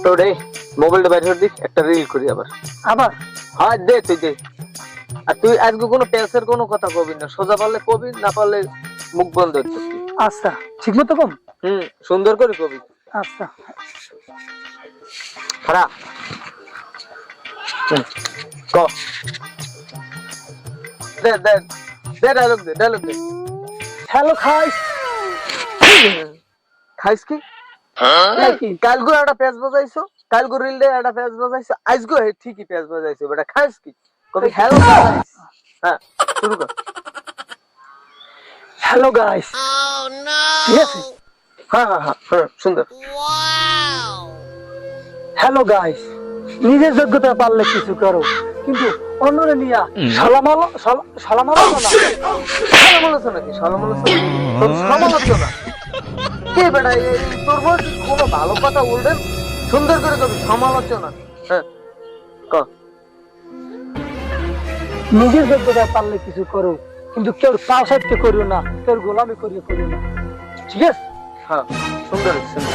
তো রে মোবাইলটা বাইরে করে দিস, একটা রিল করি আবার। আবার হ্যাঁ দে তুই দে। আর তুই আজকে কোনো প্যাসের কোনো কথা কবি না, সোজা পারলে কবি, না পারলে মুখ বন্ধ করতে। আচ্ছা ঠিক মতো কম। সুন্দর করে কবি। আচ্ছা খারাপ ক দে দে দে ডায়লগ দে, ডায়লগ দে। হ্যালো খাইস খাইস কি? নাকি কালগো একটা পেঁয়াজ বাজাইছো, কালগো রিল দে একটা পেঁয়াজ বাজাইছো, আজগো ঠিকই পেঁয়াজ বাজাইছো, বেটা খাইস কি? কবি হ্যালো গাইস। হ্যাঁ শুরু কর। Hello guys. ঠিক আছে হ্যাঁ হ্যাঁ হ্যাঁ হ্যাঁ সুন্দর। হ্যালো গাইস, নিজের যোগ্যতা পারলে কিছু করো, কিন্তু অন্যরে নিয়া সমালোচনা সমালোচনা কি? সমালোচনা তোর সমালোচনা কে বেটা? এই তোর বয়স কোনো ভালো কথা বলবেন, সুন্দর করে কবি সমালোচনা। হ্যাঁ ক। নিজের যোগ্যতা পারলে কিছু করো, কিন্তু কেউ তাও সাহায্য করিও না, কেউ গোলামি করিও না। ঠিক আছে? হ্যাঁ সুন্দর সুন্দর।